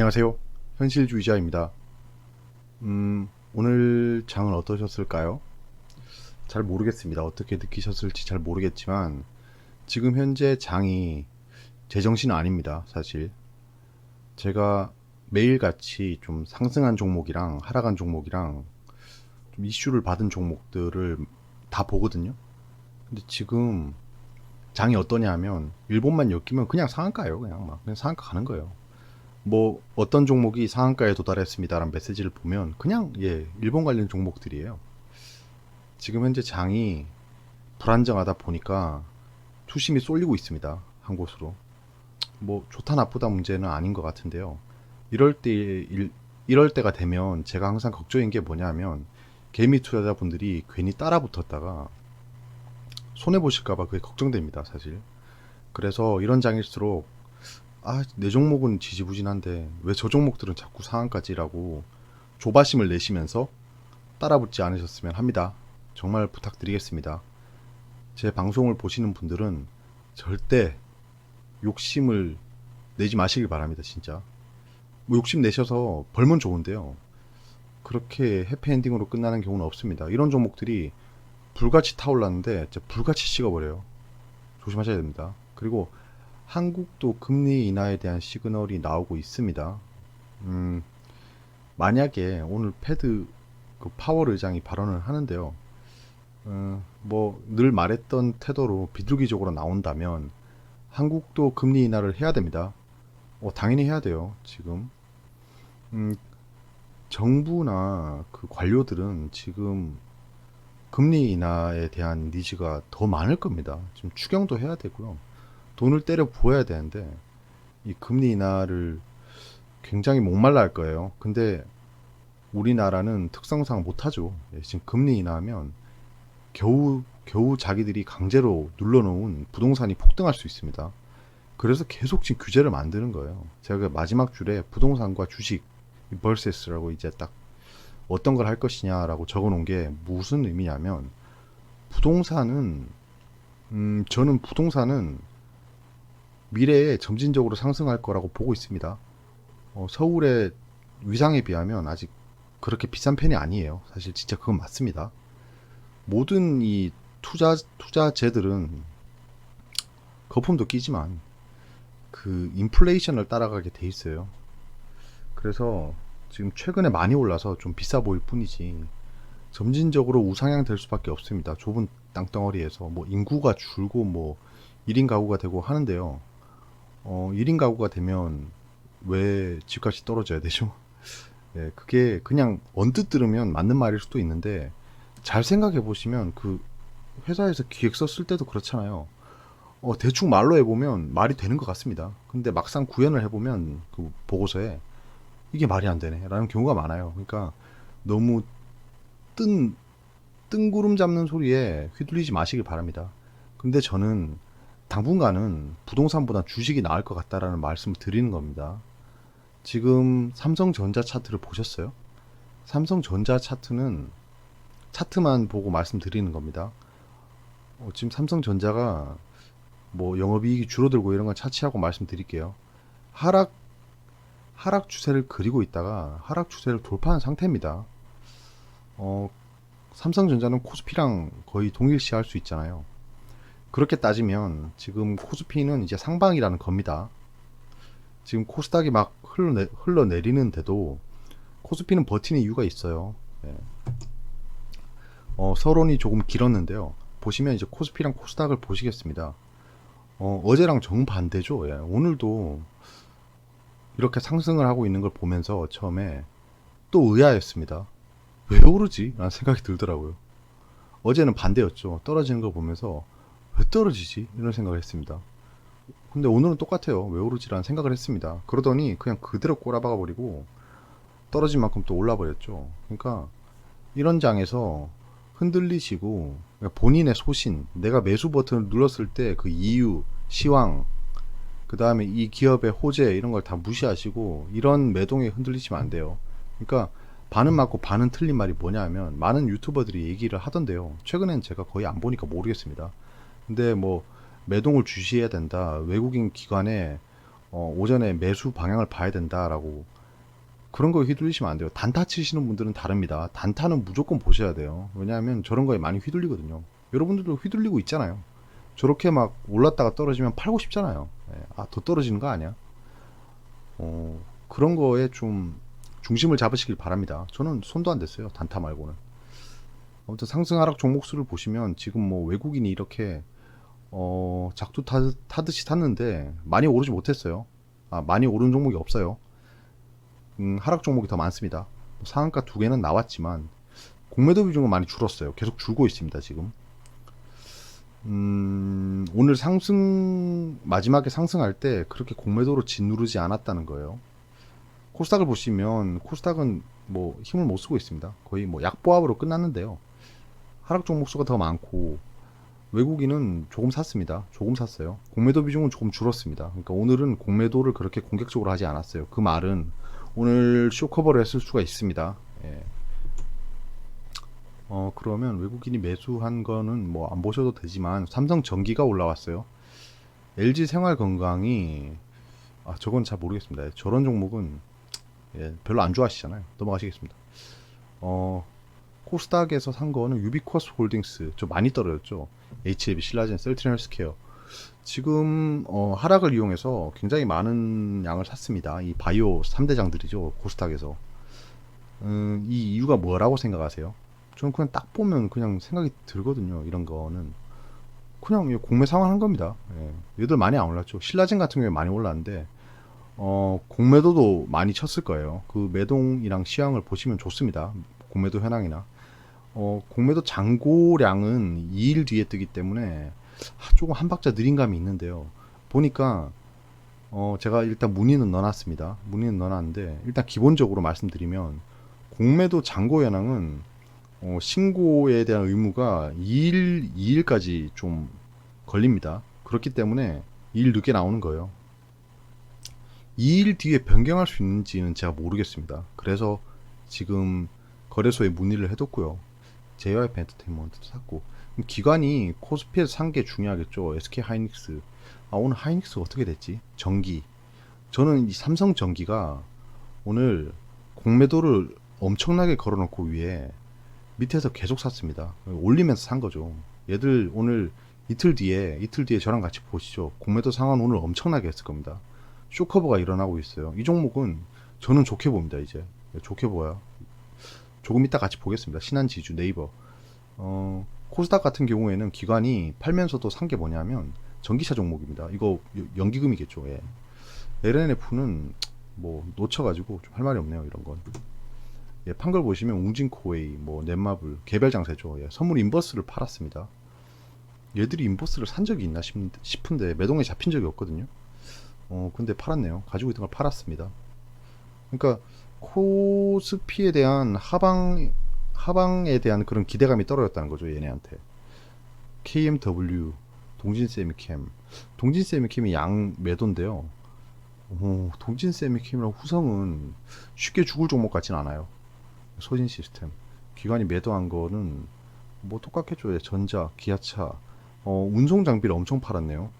안녕하세요. 현실주의자입니다. 오늘 장은 어떠셨을까요? 잘 모르겠습니다. 어떻게 느끼셨을지 잘 모르겠지만 지금 현재 장이 제정신은 아닙니다. 사실 제가 매일같이 좀 상승한 종목이랑 하락한 종목이랑 좀 이슈를 받은 종목들을 다 보거든요. 근데 지금 장이 어떠냐 하면 일본만 엮이면 그냥 상한가예요. 그냥 상한가 가는 거예요. 뭐 어떤 종목이 상한가에 도달했습니다라는 메시지를 보면 그냥 일본 관련 종목들이에요. 지금 현재 장이 불안정하다 보니까 투심이 쏠리고 있습니다. 한 곳으로. 뭐 좋다 나쁘다 문제는 아닌 것 같은데요. 이럴 때 이럴 때가 되면 제가 항상 걱정인 게 뭐냐면 개미 투자자분들이 괜히 따라 붙었다가 손해 보실까봐 그게 걱정됩니다. 사실. 그래서 이런 장일수록 내 종목은 지지부진한데 왜 저 종목들은 자꾸 상한가지라고 조바심을 내시면서 따라붙지 않으셨으면 합니다. 정말 부탁드리겠습니다. 제 방송을 보시는 분들은 절대 욕심을 내지 마시길 바랍니다. 진짜. 뭐 욕심 내셔서 벌면 좋은데요. 그렇게 해피엔딩으로 끝나는 경우는 없습니다. 이런 종목들이 불같이 타올랐는데 진짜 불같이 식어버려요. 조심하셔야 됩니다. 그리고 한국도 금리 인하에 대한 시그널이 나오고 있습니다. 음, 만약에 오늘 패드 그 파월 의장이 발언을 하는데요. 뭐 늘 말했던 태도로 비둘기적으로 나온다면 한국도 금리 인하를 해야 됩니다. 당연히 해야 돼요. 지금 정부나 그 관료들은 지금 금리 인하에 대한 니즈가 더 많을 겁니다. 지금 추경도 해야 되고요. 돈을 때려 부어야 되는데 이 금리 인하를 굉장히 목말라 할 거예요. 근데 우리나라는 특성상 못하죠. 지금 금리 인하하면 겨우 자기들이 강제로 눌러놓은 부동산이 폭등할 수 있습니다. 그래서 계속 지금 규제를 만드는 거예요. 제가 마지막 줄에 부동산과 주식 vs라고 이제 딱 어떤 걸 할 것이냐라고 적어놓은 게 무슨 의미냐면 부동산은 저는 부동산은 미래에 점진적으로 상승할 거라고 보고 있습니다. 서울의 위상에 비하면 아직 그렇게 비싼 편이 아니에요. 사실 진짜 그건 맞습니다. 모든 이 투자재들은 거품도 끼지만 그 인플레이션을 따라가게 돼 있어요. 그래서 지금 최근에 많이 올라서 좀 비싸 보일 뿐이지 점진적으로 우상향 될 수밖에 없습니다. 좁은 땅덩어리에서 뭐 인구가 줄고 뭐 1인 가구가 되고 하는데요. 1인 가구가 되면 왜 집값이 떨어져야 되죠? 그게 그냥 언뜻 들으면 맞는 말일 수도 있는데 잘 생각해 보시면 그 회사에서 기획서 쓸 때도 그렇잖아요. 대충 말로 해보면 말이 되는 것 같습니다. 근데 막상 구현을 해보면 그 보고서에 이게 말이 안 되네 라는 경우가 많아요. 그러니까 너무 뜬 뜬구름 잡는 소리에 휘둘리지 마시길 바랍니다. 근데 저는 당분간은 부동산보다 주식이 나을 것 같다라는 말씀을 드리는 겁니다. 지금 삼성전자 차트를 보셨어요? 삼성전자 차트만 보고 말씀드리는 겁니다. 지금 삼성전자가 뭐 영업이익이 줄어들고 이런 건 차치하고 말씀드릴게요. 하락 하락 추세를 그리고 있다가 하락 추세를 돌파한 상태입니다. 삼성전자는 코스피랑 거의 동일시할 수 있잖아요. 그렇게 따지면 지금 코스피는 이제 상방이라는 겁니다. 지금 코스닥이 막 흘러내리는데도 코스피는 버티는 이유가 있어요. 예. 서론이 조금 길었는데요. 보시면 이제 코스피랑 코스닥을 보시겠습니다. 어제랑 정반대죠. 예. 오늘도 이렇게 상승을 하고 있는 걸 보면서 처음에 또 의아했습니다. 왜 오르지? 라는 생각이 들더라고요. 어제는 반대였죠. 떨어지는 걸 보면서 왜 떨어지지? 이런 생각을 했습니다. 근데 오늘은 똑같아요. 왜 오르지라는 생각을 했습니다. 그러더니 그냥 그대로 꼬라박아 버리고 떨어진 만큼 또 올라 버렸죠. 그러니까 이런 장에서 흔들리시고 본인의 소신, 내가 매수 버튼을 눌렀을 때 그 이유, 시황, 그 다음에 이 기업의 호재 이런 걸 다 무시하시고 이런 매동에 흔들리시면 안 돼요. 그러니까 반은 맞고 반은 틀린 말이 뭐냐 하면 많은 유튜버들이 얘기를 하던데요. 최근엔 제가 거의 안 보니까 모르겠습니다. 근데 뭐 매동을 주시해야 된다. 외국인 기관에 오전에 매수 방향을 봐야 된다라고 그런 거에 휘둘리시면 안 돼요. 단타 치시는 분들은 다릅니다. 단타는 무조건 보셔야 돼요. 왜냐하면 저런 거에 많이 휘둘리거든요. 여러분들도 휘둘리고 있잖아요. 저렇게 막 올랐다가 떨어지면 팔고 싶잖아요. 예, 더 떨어지는 거 아니야? 그런 거에 좀 중심을 잡으시길 바랍니다. 저는 손도 안 댔어요. 단타 말고는. 아무튼 상승 하락 종목 수를 보시면 지금 뭐 외국인이 이렇게 작두 타듯이 탔는데 많이 오르지 못했어요. 많이 오른 종목이 없어요. 하락 종목이 더 많습니다. 상한가 두 개는 나왔지만 공매도 비중은 많이 줄었어요. 계속 줄고 있습니다. 지금. 오늘 마지막에 상승할 때 그렇게 공매도로 짓누르지 않았다는 거예요. 코스닥을 보시면 코스닥은 뭐 힘을 못 쓰고 있습니다. 거의 뭐 약보합으로 끝났는데요. 하락 종목 수가 더 많고 외국인은 조금 샀습니다. 조금 샀어요. 공매도 비중은 조금 줄었습니다. 그러니까 오늘은 공매도를 그렇게 공격적으로 하지 않았어요. 그 말은 오늘 쇼커버를 했을 수가 있습니다. 예. 그러면 외국인이 매수한 거는 뭐 안 보셔도 되지만 삼성전기가 올라왔어요. LG 생활건강이 저건 잘 모르겠습니다. 저런 종목은 별로 안 좋아하시잖아요. 넘어가시겠습니다. 코스닥에서 산 거는 유비쿼스 홀딩스 좀 많이 떨어졌죠. HLB, 신라젠, 셀트리온 헬스케어 지금 하락을 이용해서 굉장히 많은 양을 샀습니다. 이 바이오 3대장들이죠. 코스닥에서 이 이유가 뭐라고 생각하세요? 저는 그냥 딱 보면 그냥 생각이 들거든요. 이런 거는 그냥 공매 상환한 겁니다. 얘들 많이 안 올랐죠. 신라젠 같은 경우에 많이 올랐는데 공매도도 많이 쳤을 거예요. 그 매동이랑 시황을 보시면 좋습니다. 공매도 현황이나 공매도 잔고량은 2일 뒤에 뜨기 때문에 조금 한 박자 느린 감이 있는데요. 보니까 제가 일단 문의는 넣어놨습니다. 문의는 넣어놨는데 일단 기본적으로 말씀드리면 공매도 잔고 현황은 신고에 대한 의무가 2일까지 좀 걸립니다. 그렇기 때문에 2일 늦게 나오는 거예요. 2일 뒤에 변경할 수 있는지는 제가 모르겠습니다. 그래서 지금 거래소에 문의를 해뒀고요. JYP 엔터테인먼트도 샀고 기관이 코스피에서 산 게 중요하겠죠. SK 하이닉스 오늘 하이닉스 어떻게 됐지? 전기 저는 이 삼성 전기가 오늘 공매도를 엄청나게 걸어놓고 위에 밑에서 계속 샀습니다. 올리면서 산 거죠. 얘들 오늘 이틀 뒤에 저랑 같이 보시죠. 공매도 상환 오늘 엄청나게 했을 겁니다. 쇼커버가 일어나고 있어요. 이 종목은 저는 좋게 봅니다. 이제 좋게 보여요. 조금 이따 같이 보겠습니다. 신한지주, 네이버. 코스닥 같은 경우에는 기관이 팔면서도 산 게 뭐냐면 전기차 종목입니다. 이거 연기금이겠죠. 예. LNF는 뭐 놓쳐가지고 좀 할 말이 없네요. 이런 건. 예, 판 걸 보시면 웅진코웨이, 뭐 넷마블 개별 장세죠. 예, 선물 인버스를 팔았습니다. 얘들이 인버스를 산 적이 있나 싶은데 매동에 잡힌 적이 없거든요. 근데 팔았네요. 가지고 있던 걸 팔았습니다. 그러니까 코스피에 대한 하방에 대한 그런 기대감이 떨어졌다는 거죠. 얘네한테. KMW, 동진세미캠이 양 매도인데요. 동진세미캠이랑 후성은 쉽게 죽을 종목 같진 않아요. 소진시스템 기관이 매도한 거는 뭐 똑같겠죠. 전자, 기아차, 운송장비를 엄청 팔았네요.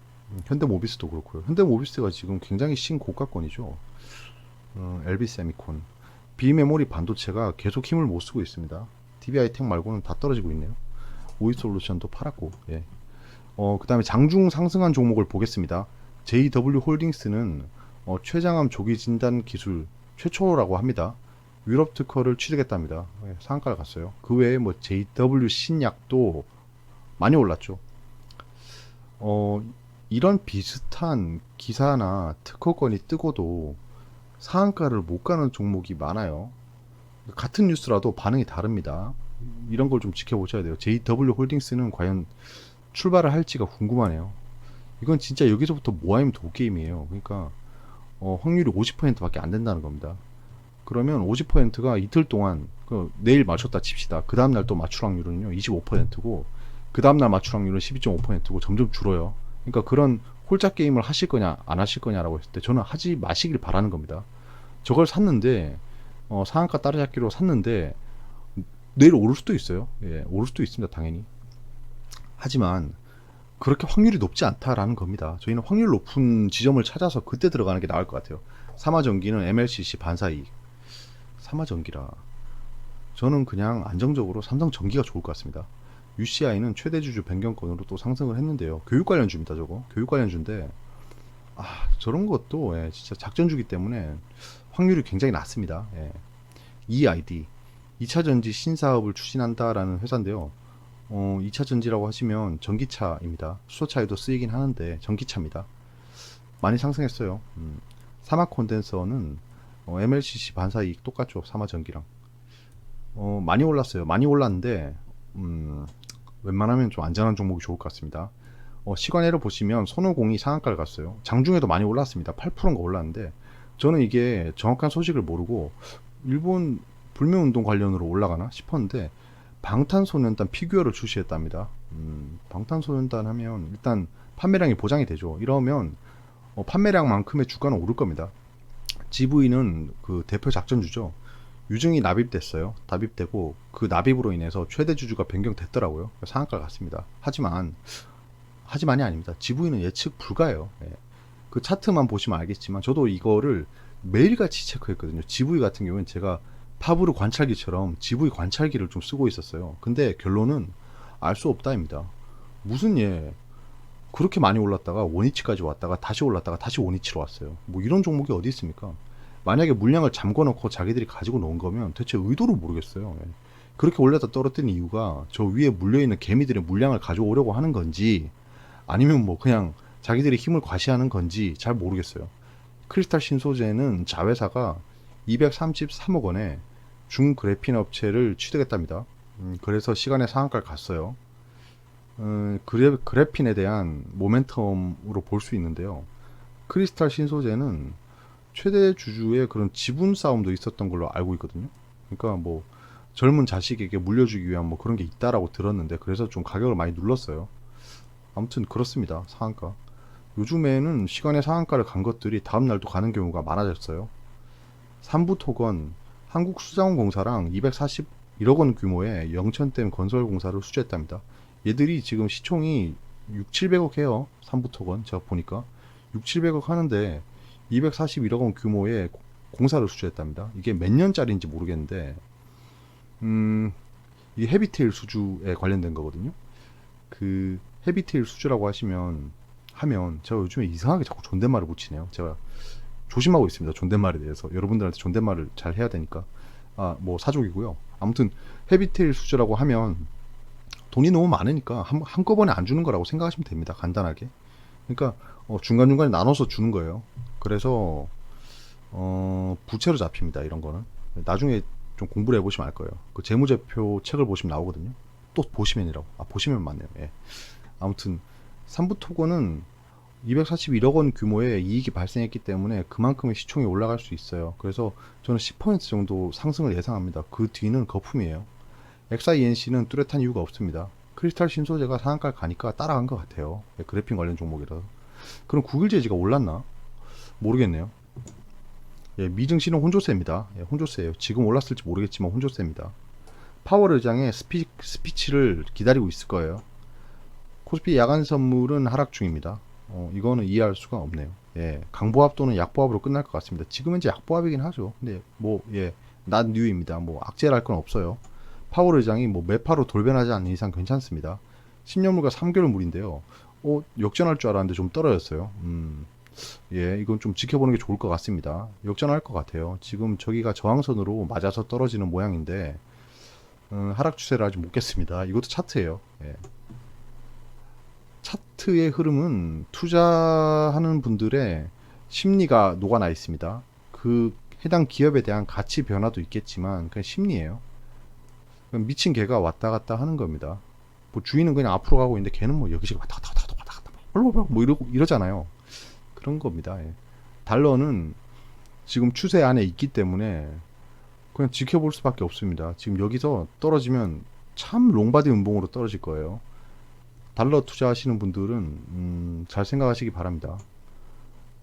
현대모비스도 그렇고요. 현대모비스가 지금 굉장히 신고가권이죠. LB세미콘 비메모리 반도체가 계속 힘을 못 쓰고 있습니다. DB하이텍 말고는 다 떨어지고 있네요. 오이솔루션도 팔았고. 예. 그 다음에 장중 상승한 종목을 보겠습니다. JW홀딩스는 췌장암 조기 진단 기술 최초라고 합니다. 유럽 특허를 취득했답니다. 예, 상한가를 갔어요. 그 외에 뭐 JW 신약도 많이 올랐죠. 이런 비슷한 기사나 특허권이 뜨고도 상한가를 못 가는 종목이 많아요. 같은 뉴스라도 반응이 다릅니다. 이런 걸 좀 지켜보셔야 돼요. JW홀딩스는 과연 출발을 할지가 궁금하네요. 이건 진짜 여기서부터 모아임 도게임이에요. 그러니까 확률이 50%밖에 안 된다는 겁니다. 그러면 50%가 이틀 동안 내일 맞췄다 칩시다. 그 다음날 또 맞출 확률은요 25%고 그 다음날 맞출 확률은 12.5%고 점점 줄어요. 그러니까 그런 홀짝 게임을 하실 거냐 안 하실 거냐라고 했을 때 저는 하지 마시길 바라는 겁니다. 저걸 샀는데 상한가 따라잡기로 샀는데 내일 오를 수도 있어요. 예, 오를 수도 있습니다. 당연히. 하지만 그렇게 확률이 높지 않다라는 겁니다. 저희는 확률 높은 지점을 찾아서 그때 들어가는 게 나을 것 같아요. 삼화전기는 MLCC 반사이익. 삼화전기라. 저는 그냥 안정적으로 삼성전기가 좋을 것 같습니다. UCI는 최대 주주 변경권으로 또 상승을 했는데요. 교육 관련주입니다, 저거. 교육 관련주인데, 저런 것도 진짜 작전주기 때문에 확률이 굉장히 낮습니다. EID, 2차전지 신사업을 추진한다라는 회사인데요. 2차전지라고 하시면 전기차입니다. 수소차에도 쓰이긴 하는데 전기차입니다. 많이 상승했어요. 사마 콘덴서는 MLCC 반사이익 똑같죠. 사마전기랑. 많이 올랐어요. 많이 올랐는데 웬만하면 좀 안전한 종목이 좋을 것 같습니다. 시간외로 보시면 손오공이 상한가를 갔어요. 장중에도 많이 올랐습니다. 8%인가 올랐는데 저는 이게 정확한 소식을 모르고 일본 불매운동 관련으로 올라가나 싶었는데 방탄소년단 피규어를 출시했답니다. 방탄소년단 하면 일단 판매량이 보장이 되죠. 이러면 판매량만큼의 주가는 오를 겁니다. GV는 그 대표 작전주죠. 유증이 납입됐어요. 납입되고 그 납입으로 인해서 최대 주주가 변경됐더라고요. 상한가를 갔습니다. 하지만이 아닙니다. GV는 예측 불가예요. 그 차트만 보시면 알겠지만 저도 이거를 매일같이 체크했거든요. GV 같은 경우는 제가 파브르 관찰기처럼 GV 관찰기를 좀 쓰고 있었어요. 근데 결론은 알 수 없다입니다. 무슨 그렇게 많이 올랐다가 원위치까지 왔다가 다시 올랐다가 다시 원위치로 왔어요. 뭐 이런 종목이 어디 있습니까? 만약에 물량을 잠궈놓고 자기들이 가지고 놓은 거면 대체 의도를 모르겠어요. 그렇게 올렸다 떨어뜨린 이유가 저 위에 물려있는 개미들의 물량을 가져오려고 하는 건지 아니면 뭐 그냥 자기들이 힘을 과시하는 건지 잘 모르겠어요. 크리스탈 신소재는 자회사가 233억 원에 중그래핀 업체를 취득했답니다. 그래서 시간에 상한가를 갔어요. 그래핀에 대한 모멘텀으로 볼 수 있는데요. 크리스탈 신소재는 최대 주주의 그런 지분 싸움도 있었던 걸로 알고 있거든요. 그러니까 뭐 젊은 자식에게 물려주기 위한 뭐 그런 게 있다라고 들었는데 그래서 좀 가격을 많이 눌렀어요. 아무튼 그렇습니다. 상한가. 요즘에는 시간에 상한가를 간 것들이 다음 날도 가는 경우가 많아졌어요. 삼부토건 한국수자원공사랑 241억 원 규모의 영천댐 건설공사를 수주했답니다. 얘들이 지금 시총이 6, 700억 해요. 삼부토건 제가 보니까 6, 700억 하는데 241억 원 규모의 공사를 수주했답니다. 이게 몇 년짜리인지 모르겠는데 이게 헤비테일 수주에 관련된 거거든요. 그 헤비테일 수주라고 하면 제가 요즘에 이상하게 자꾸 존댓말을 붙이네요. 제가 조심하고 있습니다. 존댓말에 대해서 여러분들한테 존댓말을 잘 해야 되니까 뭐 사족이고요. 아무튼 헤비테일 수주라고 하면 돈이 너무 많으니까 한꺼번에 안 주는 거라고 생각하시면 됩니다. 간단하게. 그러니까 중간중간에 나눠서 주는 거예요. 그래서 부채로 잡힙니다. 이런 거는 나중에 좀 공부를 해보시면 알 거예요. 그 재무제표 책을 보시면 나오거든요. 또 보시면이라고. 보시면 맞네요. 아무튼 삼부토건은 241억 원 규모의 이익이 발생했기 때문에 그만큼의 시총이 올라갈 수 있어요. 그래서 저는 10% 정도 상승을 예상합니다. 그 뒤는 거품이에요. XINC는 뚜렷한 이유가 없습니다. 크리스탈 신소재가 상한가를 가니까 따라간 것 같아요. 그래픽 관련 종목이라서. 그럼 국일제지가 올랐나? 모르겠네요. 미증시는 혼조세입니다. 혼조세예요. 지금 올랐을지 모르겠지만 혼조세입니다. 파월 의장의 스피치를 기다리고 있을 거예요. 코스피 야간 선물은 하락 중입니다. 이거는 이해할 수가 없네요. 강보합 또는 약보합으로 끝날 것 같습니다. 지금 현재 약보합이긴 하죠. 근데 not new입니다. 악재랄 건 없어요. 파월 의장이 매파로 돌변하지 않는 이상 괜찮습니다. 10년물과 3개월 물인데요. 역전할 줄 알았는데 좀 떨어졌어요. 이건 좀 지켜보는 게 좋을 것 같습니다. 역전할 것 같아요. 지금 저기가 저항선으로 맞아서 떨어지는 모양인데 하락 추세를 아직 못 깼습니다. 이것도 차트예요. 차트의 흐름은 투자하는 분들의 심리가 녹아나 있습니다. 그 해당 기업에 대한 가치 변화도 있겠지만 그냥 심리예요. 미친 개가 왔다 갔다 하는 겁니다. 주인은 그냥 앞으로 가고 있는데 걔는 여기저기 왔다 갔다 이러잖아요. 그런 겁니다. 달러는 지금 추세 안에 있기 때문에 그냥 지켜볼 수밖에 없습니다. 지금 여기서 떨어지면 참 롱바디 음봉으로 떨어질 거예요. 달러 투자하시는 분들은 잘 생각하시기 바랍니다.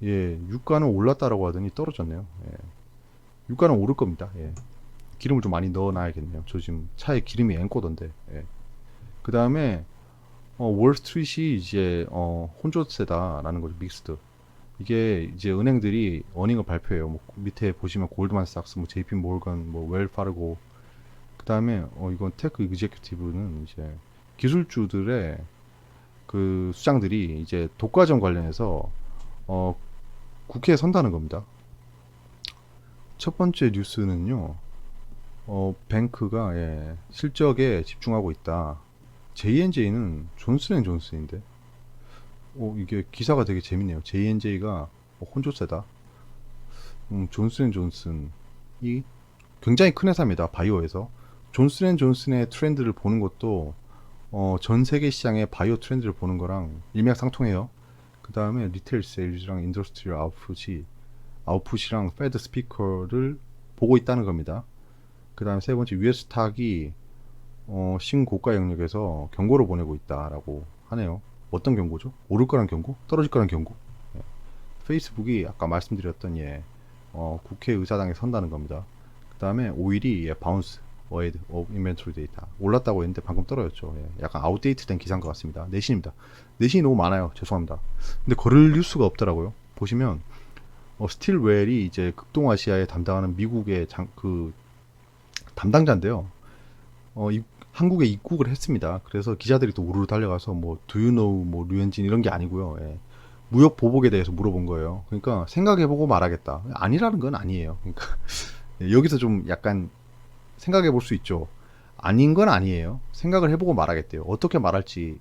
유가는 올랐다라고 하더니 떨어졌네요. 유가는 오를 겁니다. 기름을 좀 많이 넣어놔야겠네요. 저 지금 차에 기름이 앵꼬던데. 그 다음에 월스트리트이 이제 혼조세다라는 거죠. 믹스드. 이게 이제 은행들이 어닝을 발표해요. 뭐 밑에 보시면 골드만삭스, 뭐 JP 모건, 뭐 웰파르고, 그다음에 이건 테크 이그제큐티브는 이제 기술주들의 그 수장들이 이제 독과점 관련해서 어, 국회에 선다는 겁니다. 첫 번째 뉴스는요. 뱅크가 실적에 집중하고 있다. J&J는 존슨앤존슨인데, 이게 기사가 되게 재밌네요. J&J가 혼조세다. 존슨앤존슨이 굉장히 큰 회사입니다. 바이오에서. 존슨앤존슨의 트렌드를 보는 것도 전 세계 시장의 바이오 트렌드를 보는 거랑 일맥상통해요. 그 다음에 리테일 세일즈랑 인더스트리얼 아웃풋이랑 패드 스피커를 보고 있다는 겁니다. 그 다음에 세 번째, US 스탁이 신고가 영역에서 경고를 보내고 있다라고 하네요. 어떤 경고죠? 오를 거란 경고? 떨어질 거란 경고? 예. 페이스북이 아까 말씀드렸던 국회의사당에 선다는 겁니다. 그 다음에 오일이 바운스 어헤드 오브 인벤토리 데이터 올랐다고 했는데 방금 떨어졌죠. 약간 아웃데이트된 기사인 것 같습니다. 내신입니다. 내신이 너무 많아요. 죄송합니다. 근데 거를 뉴스가 없더라고요. 보시면 스틸웰이 이제 극동아시아에 담당하는 미국의 그 담당자인데요. 한국에 입국을 했습니다. 그래서 기자들이 또 우르르 달려가서 뭐 Do you know 뭐 류현진 이런 게 아니고요. 무역 보복에 대해서 물어본 거예요. 그러니까 생각해보고 말하겠다. 아니라는 건 아니에요. 그러니까 여기서 좀 약간 생각해 볼 수 있죠. 아닌 건 아니에요. 생각을 해보고 말하겠대요. 어떻게 말할지.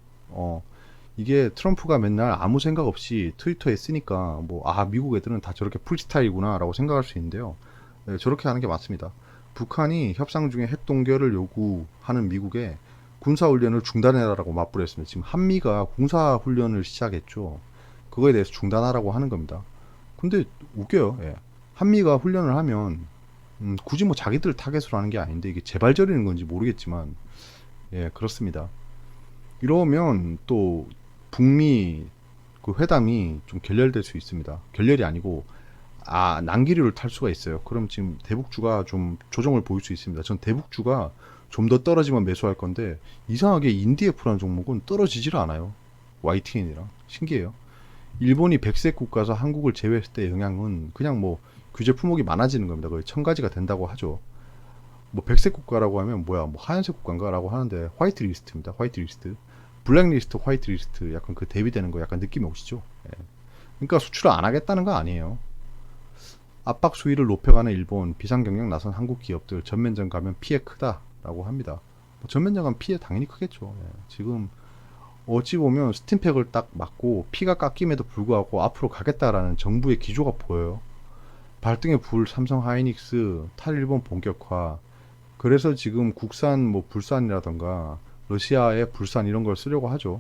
이게 트럼프가 맨날 아무 생각 없이 트위터에 쓰니까 미국 애들은 다 저렇게 프리스타일이구나 라고 생각할 수 있는데요. 저렇게 하는 게 맞습니다. 북한이 협상 중에 핵 동결을 요구하는 미국에 군사훈련을 중단해라라고 맞불했습니다. 지금 한미가 군사훈련을 시작했죠. 그거에 대해서 중단하라고 하는 겁니다. 근데 웃겨요. 한미가 훈련을 하면 굳이 뭐 자기들 타겟으로 하는 게 아닌데 이게 재발저리는 건지 모르겠지만 그렇습니다. 이러면 또 북미 그 회담이 좀 결렬될 수 있습니다. 결렬이 아니고 난기류를 탈 수가 있어요. 그럼 지금 대북주가 좀 조정을 보일 수 있습니다. 전 대북주가 좀 더 떨어지면 매수할 건데 이상하게 인디에프라는 종목은 떨어지질 않아요. YTN이랑 신기해요. 일본이 백색 국가에서 한국을 제외했을 때 영향은 그냥 뭐 규제 품목이 많아지는 겁니다. 거의 1000가지가 된다고 하죠. 뭐 백색 국가라고 하면 뭐야, 뭐 하얀색 국가인가라고 하는데 화이트 리스트입니다. 화이트 리스트. 블랙 리스트, 화이트 리스트 약간 그 대비되는 거 약간 느낌이 오시죠? 그러니까 수출을 안 하겠다는 거 아니에요. 압박 수위를 높여가는 일본, 비상경영 나선 한국 기업들 전면전 가면 피해 크다라고 합니다. 전면전 가면 피해 당연히 크겠죠. 지금 어찌 보면 스팀팩을 딱 맞고 피가 깎임에도 불구하고 앞으로 가겠다라는 정부의 기조가 보여요. 발등에 불 삼성 하이닉스, 탈일본 본격화. 그래서 지금 국산 뭐 불산이라던가 러시아의 불산 이런 걸 쓰려고 하죠.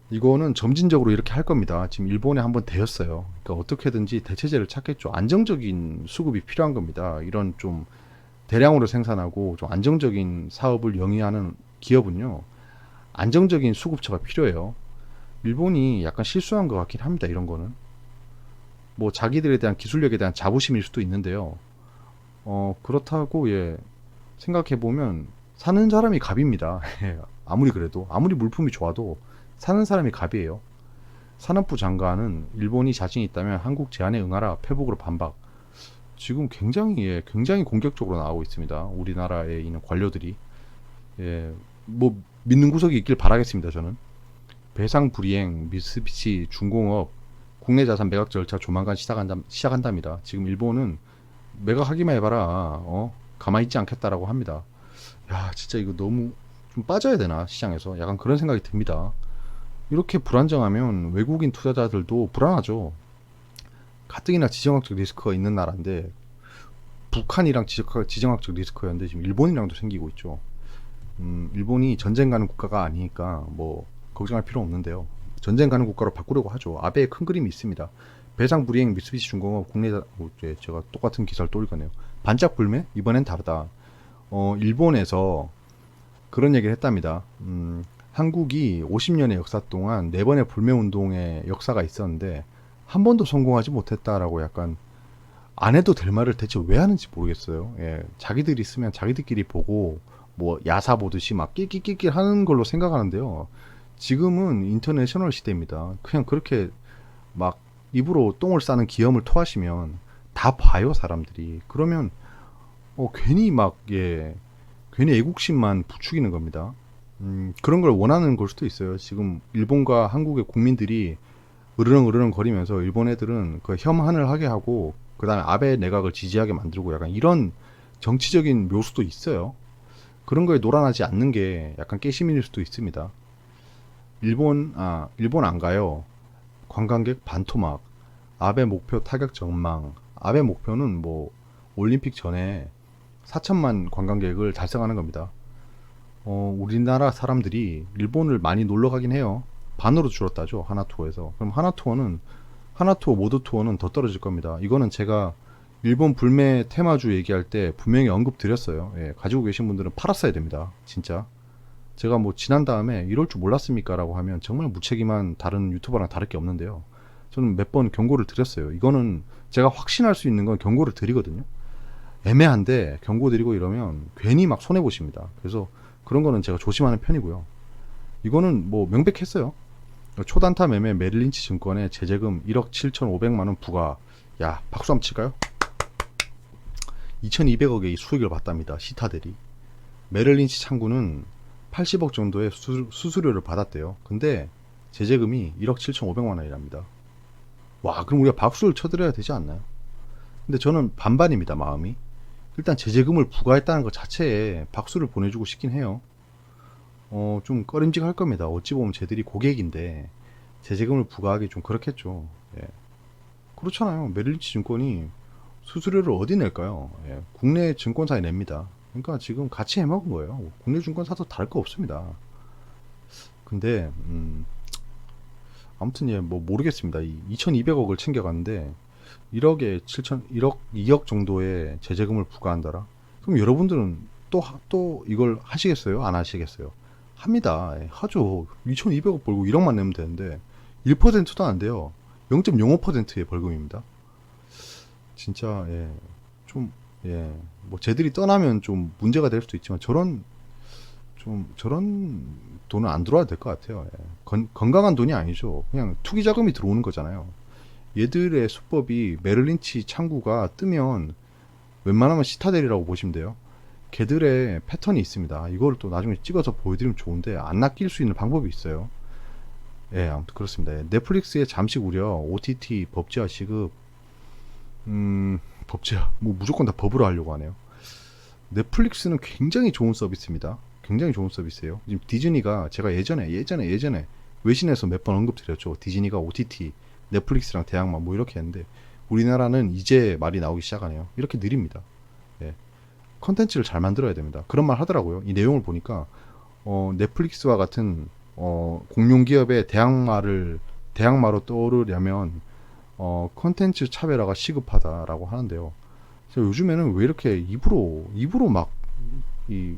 이거는 점진적으로 이렇게 할 겁니다. 지금 일본에 한번 대였어요. 그러니까 어떻게든지 대체제를 찾겠죠. 안정적인 수급이 필요한 겁니다. 이런 좀 대량으로 생산하고 좀 안정적인 사업을 영위하는 기업은요, 안정적인 수급처가 필요해요. 일본이 약간 실수한 것 같긴 합니다. 이런 거는 뭐 자기들에 대한 기술력에 대한 자부심일 수도 있는데요. 그렇다고 생각해 보면 사는 사람이 갑입니다. 아무리 그래도 아무리 물품이 좋아도 사는 사람이 갑이에요. 산업부 장관은 일본이 자신 있다면 한국 제안에 응하라, 패복으로 반박. 지금 굉장히 공격적으로 나오고 있습니다. 우리나라에 있는 관료들이. 뭐 믿는 구석이 있길 바라겠습니다. 저는. 배상 불이행, 미쓰비시 중공업 국내 자산 매각 절차 조만간 시작한답니다. 지금 일본은 매각하기만 해봐라, 가만히 있지 않겠다라고 합니다. 야, 진짜 이거 너무 좀 빠져야 되나 시장에서, 약간 그런 생각이 듭니다. 이렇게 불안정하면 외국인 투자자들도 불안하죠. 가뜩이나 지정학적 리스크가 있는 나라인데, 북한이랑 지정학적 리스크였는데 지금 일본이랑도 생기고 있죠. 일본이 전쟁 가는 국가가 아니니까 뭐 걱정할 필요 없는데요. 전쟁 가는 국가로 바꾸려고 하죠. 아베의 큰 그림이 있습니다. 배상 불이행 미쓰비시 중공업 국내 제가 똑같은 기사를 또 읽었네요. 반짝 불매? 이번엔 다르다. 일본에서 그런 얘기를 했답니다. 한국이 50년의 역사 동안 4번의 불매운동의 역사가 있었는데 한 번도 성공하지 못했다라고, 약간 안 해도 될 말을 대체 왜 하는지 모르겠어요. 자기들이 쓰면 자기들끼리 보고 뭐 야사 보듯이 막 낄낄낄낄 하는 걸로 생각하는데요. 지금은 인터내셔널 시대입니다. 그냥 그렇게 막 입으로 똥을 싸는 기염을 토하시면 다 봐요, 사람들이. 그러면 괜히 막 괜히 애국심만 부추기는 겁니다. 그런 걸 원하는 걸 수도 있어요. 지금 일본과 한국의 국민들이 으르렁 거리면서 일본 애들은 그 혐한을 하게 하고 그다음에 아베 내각을 지지하게 만들고 약간 이런 정치적인 묘수도 있어요. 그런 거에 놀아나지 않는 게 약간 깨시민일 수도 있습니다. 일본 안 가요. 관광객 반토막, 아베 목표 타격 전망. 아베 목표는 뭐 올림픽 전에 4천만 관광객을 달성하는 겁니다. 우리나라 사람들이 일본을 많이 놀러 가긴 해요. 반으로 줄었다죠, 하나투어에서. 그럼 하나투어 모두 투어는 더 떨어질 겁니다. 이거는 제가 일본 불매 테마주 얘기할 때 분명히 언급 드렸어요. 예, 가지고 계신 분들은 팔았어야 됩니다. 진짜. 제가 뭐 지난 다음에 이럴 줄 몰랐습니까? 라고 하면 정말 무책임한 다른 유튜버랑 다를 게 없는데요. 저는 몇 번 경고를 드렸어요. 이거는 제가 확신할 수 있는 건 경고를 드리거든요. 애매한데 경고 드리고 이러면 괜히 막 손해보십니다. 그래서 그런 거는 제가 조심하는 편이고요. 이거는 뭐 명백했어요. 초단타 매매 메릴린치 증권에 제재금 1억 7,500만 원 부과. 야, 박수 한번 칠까요? 2,200억의 수익을 봤답니다. 시타델이. 메릴린치 창구는 80억 정도의 수수료를 받았대요. 근데 제재금이 1억 7,500만 원이랍니다. 와, 그럼 우리가 박수를 쳐드려야 되지 않나요? 근데 저는 반반입니다, 마음이. 일단 제재금을 부과했다는 것 자체에 박수를 보내주고 싶긴 해요. 좀 꺼림직할 겁니다. 어찌 보면 쟤들이 고객인데 제재금을 부과하기 좀 그렇겠죠. 예. 그렇잖아요. 메릴린치 증권이 수수료를 어디 낼까요? 예. 국내 증권사에 냅니다. 그러니까 지금 같이 해먹은 거예요. 국내 증권사도 다를 거 없습니다. 근데 아무튼 뭐 모르겠습니다. 이 2,200억을 챙겨갔는데 1억에 7천 1억 2억 정도의 제재금을 부과한다라. 그럼 여러분들은 또 이걸 하시겠어요? 안 하시겠어요? 합니다. 예, 하죠. 2,200억 벌고 1억만 내면 되는데 1%도 안 돼요. 0.05%의 벌금입니다. 진짜 좀 뭐 쟤들이 떠나면 좀 문제가 될 수도 있지만 저런 돈은 안 들어와도 될 것 같아요. 예. 건강한 돈이 아니죠. 그냥 투기 자금이 들어오는 거잖아요. 얘들의 수법이 메릴린치 창구가 뜨면 웬만하면 시타델이라고 보시면 돼요. 걔들의 패턴이 있습니다. 이거를 또 나중에 찍어서 보여드리면 좋은데 안 낚일 수 있는 방법이 있어요. 예, 아무튼 그렇습니다. 예, 넷플릭스의 잠식 우려, OTT 법제화 시급, 법제화, 뭐 무조건 다 법으로 하려고 하네요. 넷플릭스는 굉장히 좋은 서비스입니다. 굉장히 좋은 서비스예요. 지금 디즈니가 제가 예전에 외신에서 몇 번 언급드렸죠. 디즈니가 OTT, 넷플릭스랑 대항만 뭐 이렇게 했는데 우리나라는 이제 말이 나오기 시작하네요. 이렇게 느립니다. 예. 컨텐츠를 잘 만들어야 됩니다. 그런 말 하더라고요. 이 내용을 보니까 넷플릭스와 같은 공룡 기업의 대항마로 떠오르려면 컨텐츠 차별화가 시급하다라고 하는데요. 요즘에는 왜 이렇게 입으로 막 이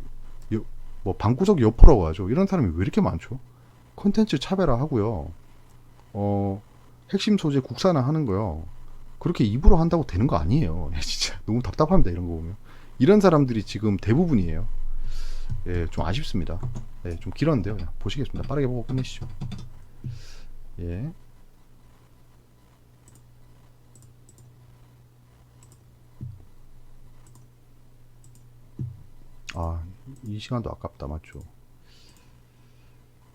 뭐 방구석 여포라고 하죠. 이런 사람이 왜 이렇게 많죠? 컨텐츠 차별화하고요. 핵심 소재 국산화하는 거요. 그렇게 입으로 한다고 되는 거 아니에요. 진짜 너무 답답합니다. 이런 거 보면. 이런 사람들이 지금 대부분이에요. 예, 좀 아쉽습니다. 예, 좀 길었는데요. 그냥 보시겠습니다. 빠르게 보고 끝내시죠. 예. 아, 이 시간도 아깝다. 맞죠?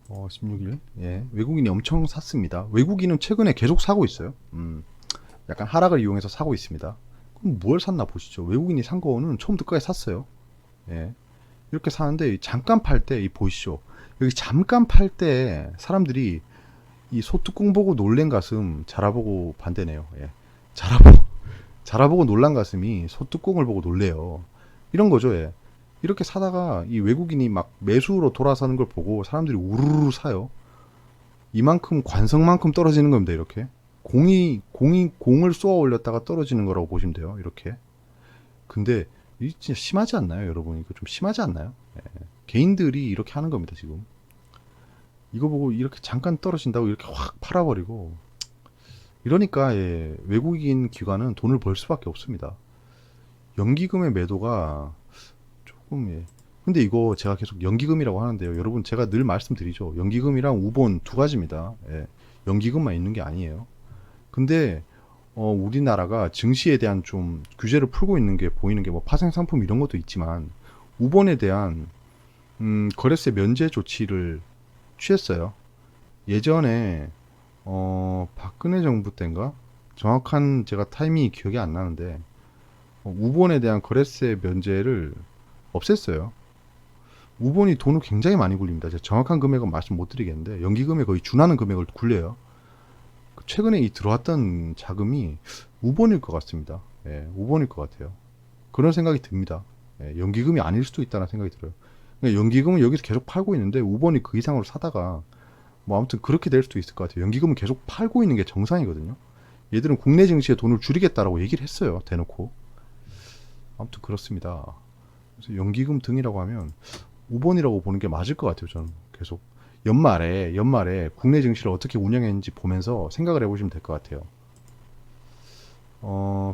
16일. 예. 외국인이 엄청 샀습니다. 외국인은 최근에 계속 사고 있어요. 약간 하락을 이용해서 사고 있습니다. 그럼 뭘 샀나 보시죠. 외국인이 산 거는 처음부터 끝까지 샀어요. 예. 이렇게 사는데 잠깐 팔 때 이 보이시죠. 여기 잠깐 팔 때 사람들이 이 소뚜껑 보고 놀란 가슴 자라보고 반대네요. 예. 자라보고 놀란 가슴이 소뚜껑을 보고 놀래요. 이런 거죠. 예. 이렇게 사다가 이 외국인이 막 매수로 돌아서는 걸 보고 사람들이 우르르 사요. 이만큼 관성만큼 떨어지는 겁니다. 이렇게 공을 쏘아 올렸다가 떨어지는 거라고 보시면 돼요. 이렇게. 근데 이 진짜 심하지 않나요, 여러분? 이거 좀 심하지 않나요? 예. 개인들이 이렇게 하는 겁니다. 지금 이거 보고 이렇게 잠깐 떨어진다고 이렇게 확 팔아버리고 이러니까 외국인 기관은 돈을 벌 수밖에 없습니다. 연기금의 매도가 조금 근데 이거 제가 계속 연기금이라고 하는데요. 여러분 제가 늘 말씀드리죠. 연기금이랑 우본 두 가지입니다. 예. 연기금만 있는 게 아니에요. 근데 우리나라가 증시에 대한 좀 규제를 풀고 있는 게 보이는 게 뭐 파생 상품 이런 것도 있지만 우본에 대한 거래세 면제 조치를 취했어요. 예전에 박근혜 정부 때인가 정확한 제가 타이밍이 기억이 안 나는데 우본에 대한 거래세 면제를 없앴어요. 우본이 돈을 굉장히 많이 굴립니다. 제가 정확한 금액은 말씀 못 드리겠는데 연기금에 거의 준하는 금액을 굴려요. 최근에 이 들어왔던 자금이 우본일 것 같습니다. 예, 우본일 것 같아요. 그런 생각이 듭니다. 예, 연기금이 아닐 수도 있다는 생각이 들어요. 그러니까 연기금은 여기서 계속 팔고 있는데 우본이 그 이상으로 사다가 뭐 아무튼 그렇게 될 수도 있을 것 같아요. 연기금은 계속 팔고 있는 게 정상이거든요. 얘들은 국내 증시에 돈을 줄이겠다라고 얘기를 했어요. 대놓고. 아무튼 그렇습니다. 그래서 연기금 등이라고 하면 우본이라고 보는 게 맞을 것 같아요. 저는 계속 연말에 국내 증시를 어떻게 운영했는지 보면서 생각을 해보시면 될 것 같아요.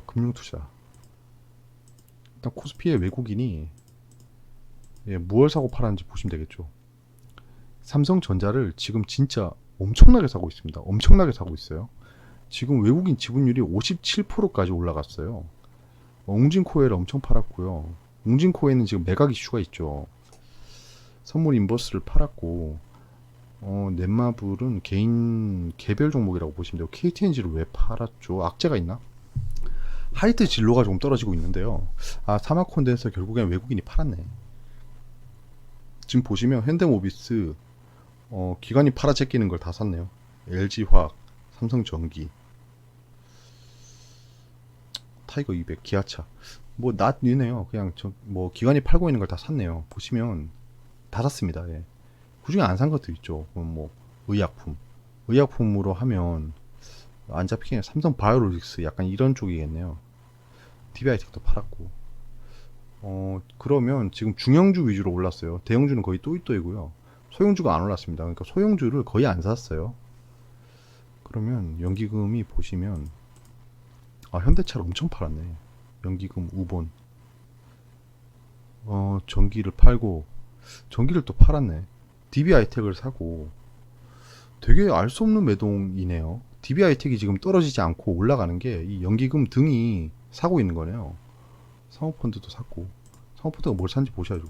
금융투자. 일단 코스피의 외국인이 무얼 사고 팔았는지 보시면 되겠죠. 삼성전자를 지금 진짜 엄청나게 사고 있습니다. 엄청나게 사고 있어요. 지금 외국인 지분율이 57%까지 올라갔어요. 웅진코에를 엄청 팔았고요. 웅진코에는 지금 매각 이슈가 있죠. 선물 인버스를 팔았고 넷마블은 개인 개별 종목이라고 보시면 되고 KTNG를 왜 팔았죠? 악재가 있나? 하이트 진로가 좀 떨어지고 있는데요. 사막 콘덴서 결국엔 외국인이 팔았네. 지금 보시면 현대모비스 기관이 팔아제끼는 걸 다 샀네요. LG화학, 삼성전기, 타이거 200, 기아차. 뭐 낫이네요. 그냥 뭐 기관이 팔고 있는 걸 다 샀네요. 보시면 다 샀습니다. 예. 그중에 안 산 것도 있죠. 뭐 의약품으로 하면 안 잡히긴 삼성 바이오로직스 약간 이런 쪽이겠네요. DBI텍도 팔았고. 그러면 지금 중형주 위주로 올랐어요. 대형주는 거의 또이또이고요. 소형주가 안 올랐습니다. 그러니까 소형주를 거의 안 샀어요. 그러면 연기금이 보시면 현대차를 엄청 팔았네. 연기금 우본. 전기를 팔고 전기를 또 팔았네. DBI텍을 사고 되게 알 수 없는 매동이네요. DBI텍이 지금 떨어지지 않고 올라가는 게 이 연기금 등이 사고 있는 거네요. 사모펀드도 샀고 사모펀드가 뭘 산지 보셔야죠.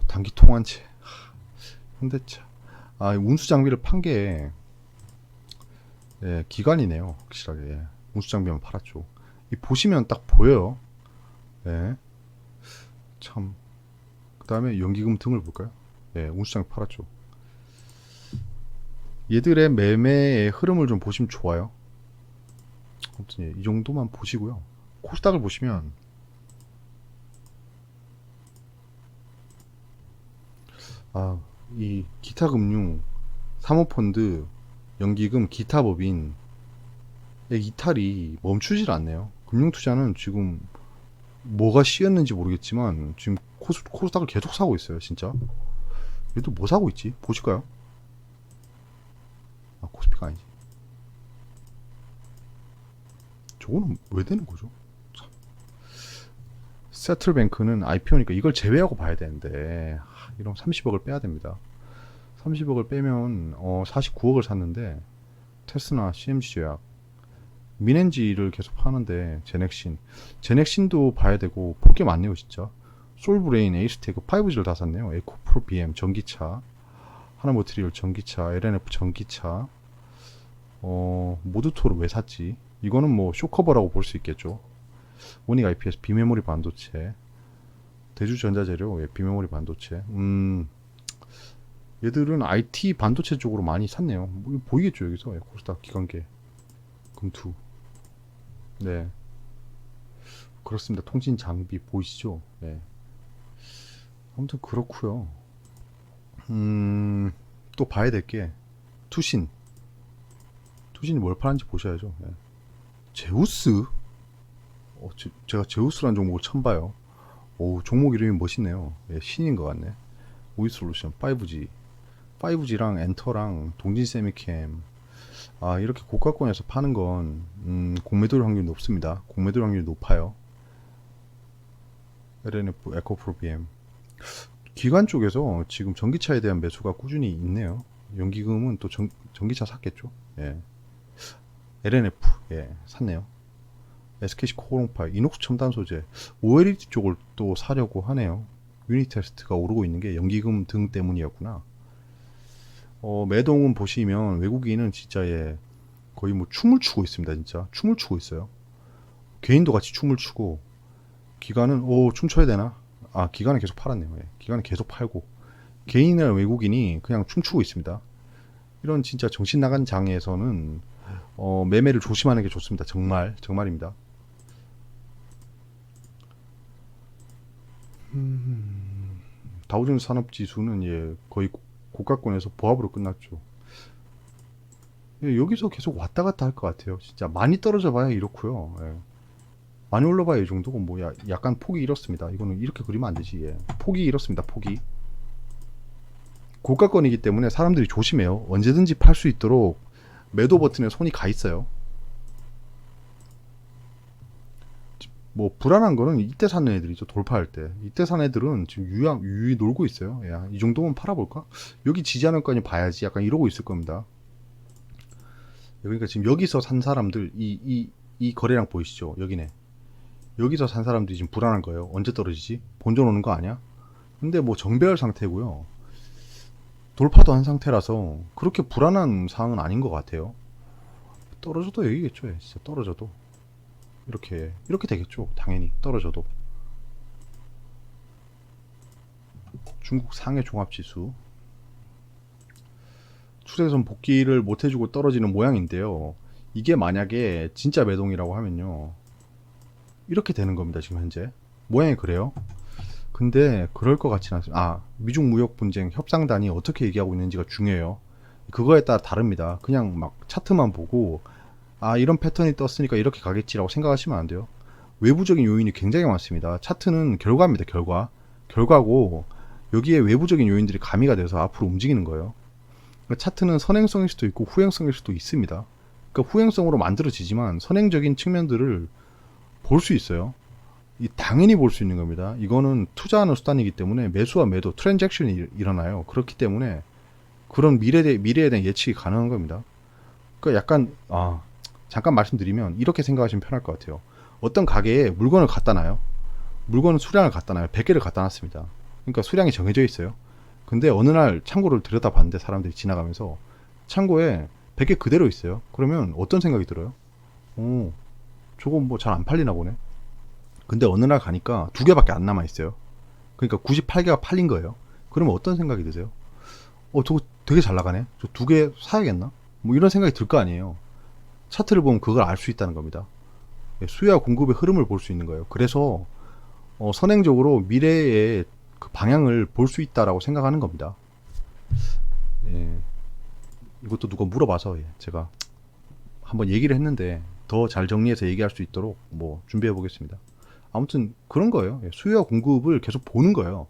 단기 통환채 현대차 운수 장비를 판 게 기관이네요. 확실하게 운수 장비만 팔았죠. 이 보시면 딱 보여요. 참. 그 다음에 연기금 등을 볼까요? 운수 장비 팔았죠. 얘들의 매매의 흐름을 좀 보시면 좋아요. 아무튼 이 정도만 보시고요. 코스닥을 보시면 이 기타 금융, 사모펀드, 연기금, 기타 법인 이탈이 멈추질 않네요. 금융투자는 지금 뭐가 씌었는지 모르겠지만 지금 코스닥을 계속 사고 있어요. 진짜. 얘도 뭐 사고 있지? 보실까요? 코스피가 아니지. 저거는 왜 되는 거죠? 세틀뱅크는 IPO니까 이걸 제외하고 봐야 되는데 이런 30억을 빼야 됩니다. 30억을 빼면 49억을 샀는데 테스나, CMC제약, 민엔지를 계속 파는데 제넥신도 봐야 되고 볼 게 많네요 진짜. 솔브레인, 에이스테크, 5G를 다 샀네요. 에코프로 BM 전기차, 하나모트리얼 전기차, LNF 전기차, 모두토를 왜 샀지? 이거는 뭐 쇼커버라고 볼 수 있겠죠. 원익 IPS, 비메모리 반도체, 대주전자재료, 비메모리 반도체. 얘들은 IT 반도체 쪽으로 많이 샀네요. 뭐 보이겠죠 여기서 코스닥 기관계 금투. 네, 그렇습니다. 통신 장비 보이시죠? 네. 아무튼 그렇고요. 또 봐야 될 게 투신이 뭘 파는지 보셔야죠. 네. 제우스? 제가 제우스라는 종목을 처음 봐요. 종목 이름이 멋있네요. 신인 것 같네. 오이솔루션 5G랑 엔터랑 동진 세미캠. 이렇게 고가권에서 파는 건 공매도율 확률이 높습니다. 공매도율 확률이 높아요. LNF, 에코프로 BM. 기관 쪽에서 지금 전기차에 대한 매수가 꾸준히 있네요. 연기금은 또 전기차 샀겠죠. 예. LNF, 예, 샀네요. SKC 코롱파, 이녹스 첨단 소재, OLED 쪽을 또 사려고 하네요. 유닛 테스트가 오르고 있는 게 연기금 등 때문이었구나. 매동은 보시면 외국인은 진짜 예, 거의 뭐 춤을 추고 있습니다. 진짜 춤을 추고 있어요. 개인도 같이 춤을 추고, 기관은 춤춰야 되나? 아, 기관은 계속 팔았네요. 예. 기관은 계속 팔고, 개인이나 외국인이 그냥 춤추고 있습니다. 이런 진짜 정신 나간 장에서는 매매를 조심하는 게 좋습니다. 정말입니다. 다우존스 산업지수는 예, 거의 고가권에서 보합으로 끝났죠. 예, 여기서 계속 왔다 갔다 할 것 같아요. 진짜 많이 떨어져 봐야 이렇고요. 예. 많이 올라봐야 이 정도고 뭐 약간 폭이 이렇습니다. 이거는 이렇게 그리면 안 되지. 예. 폭이 이렇습니다. 폭이. 고가권이기 때문에 사람들이 조심해요. 언제든지 팔 수 있도록 매도 버튼에 손이 가 있어요. 뭐 불안한 거는 이때 사는 애들이죠. 돌파할 때. 이때 산 애들은 지금 유유히 놀고 있어요. 야, 이 정도면 팔아볼까? 여기 지지하는 거니 봐야지. 약간 이러고 있을 겁니다. 그러니까 지금 여기서 산 사람들 이 거래량 보이시죠? 여기네. 여기서 산 사람들이 지금 불안한 거예요. 언제 떨어지지? 본전 오는 거 아니야? 근데 뭐 정배열 상태고요. 돌파도 한 상태라서 그렇게 불안한 상황은 아닌 것 같아요. 떨어져도 여기겠죠. 예, 진짜 떨어져도 이렇게 되겠죠. 당연히 떨어져도. 중국 상해 종합지수 추세선 복귀를 못 해주고 떨어지는 모양인데요. 이게 만약에 진짜 매동이라고 하면요, 이렇게 되는 겁니다. 지금 현재 모양이 그래요. 근데 그럴 것 같지는 않습니다. 미중 무역 분쟁 협상단이 어떻게 얘기하고 있는지가 중요해요. 그거에 따라 다릅니다. 그냥 막 차트만 보고 이런 패턴이 떴으니까 이렇게 가겠지라고 생각하시면 안 돼요. 외부적인 요인이 굉장히 많습니다. 차트는 결과입니다. 결과고 여기에 외부적인 요인들이 가미가 돼서 앞으로 움직이는 거예요. 그러니까 차트는 선행성일 수도 있고 후행성일 수도 있습니다. 그러니까 후행성으로 만들어지지만 선행적인 측면들을 볼 수 있어요. 당연히 볼 수 있는 겁니다. 이거는 투자하는 수단이기 때문에 매수와 매도, 트랜잭션이 일어나요. 그렇기 때문에 그런 미래에 대한 예측이 가능한 겁니다. 그러니까 약간 잠깐 말씀드리면 이렇게 생각하시면 편할 것 같아요. 어떤 가게에 물건을 갖다 놔요. 물건 수량을 갖다 놔요. 100개를 갖다 놨습니다. 그러니까 수량이 정해져 있어요. 근데 어느 날 창고를 들여다봤는데 사람들이 지나가면서 창고에 100개 그대로 있어요. 그러면 어떤 생각이 들어요? 저거 뭐 잘 안 팔리나 보네. 근데 어느 날 가니까 2개밖에 안 남아 있어요. 그러니까 98개가 팔린 거예요. 그러면 어떤 생각이 드세요? 저거 되게 잘 나가네. 저 2개 사야겠나? 뭐 이런 생각이 들 거 아니에요. 차트를 보면 그걸 알 수 있다는 겁니다. 수요와 공급의 흐름을 볼 수 있는 거예요. 그래서 선행적으로 미래의 그 방향을 볼 수 있다라고 생각하는 겁니다. 예, 이것도 누가 물어봐서 제가 한번 얘기를 했는데 더 잘 정리해서 얘기할 수 있도록 뭐 준비해 보겠습니다. 아무튼 그런 거예요. 수요와 공급을 계속 보는 거예요.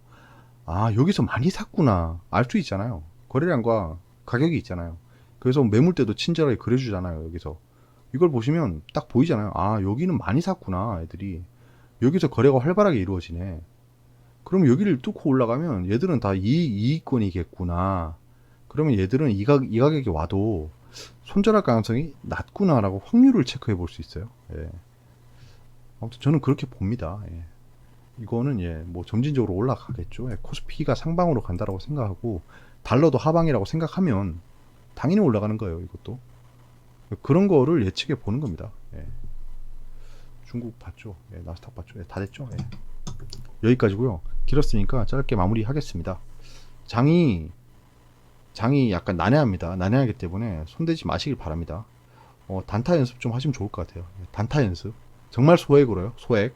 여기서 많이 샀구나 알 수 있잖아요. 거래량과 가격이 있잖아요. 그래서 매물대도 친절하게 그려주잖아요. 여기서 이걸 보시면 딱 보이잖아요. 여기는 많이 샀구나. 애들이 여기서 거래가 활발하게 이루어지네. 그럼 여기를 뚫고 올라가면 얘들은 다 이익권이겠구나. 그러면 얘들은 이 가격에 와도 손절할 가능성이 낮구나라고 확률을 체크해 볼 수 있어요. 예. 아무튼 저는 그렇게 봅니다. 예. 이거는 뭐 점진적으로 올라가겠죠. 코스피가 상방으로 간다라고 생각하고 달러도 하방이라고 생각하면 당연히 올라가는 거예요. 이것도 그런 거를 예측해 보는 겁니다. 중국 봤죠. 나스닥 봤죠. 다 됐죠. 여기까지고요. 길었으니까 짧게 마무리하겠습니다. 장이 약간 난해합니다. 난해하기 때문에 손대지 마시길 바랍니다. 단타 연습 좀 하시면 좋을 것 같아요. 단타 연습 정말 소액으로요. 소액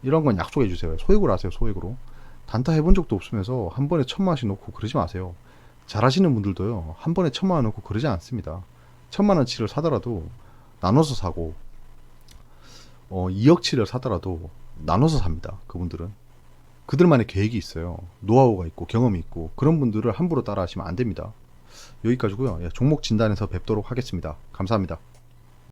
이런 건 약속해 주세요. 소액으로 하세요. 소액으로. 단타 해본 적도 없으면서 한 번에 1000만원씩 넣고 그러지 마세요. 잘하시는 분들도요, 한 번에 1000만원 넣고 그러지 않습니다. 1000만원치를 사더라도 나눠서 사고 2억치를 사더라도 나눠서 삽니다. 그분들은 그들만의 계획이 있어요. 노하우가 있고 경험이 있고. 그런 분들을 함부로 따라 하시면 안 됩니다. 여기까지고요. 종목 진단에서 뵙도록 하겠습니다. 감사합니다.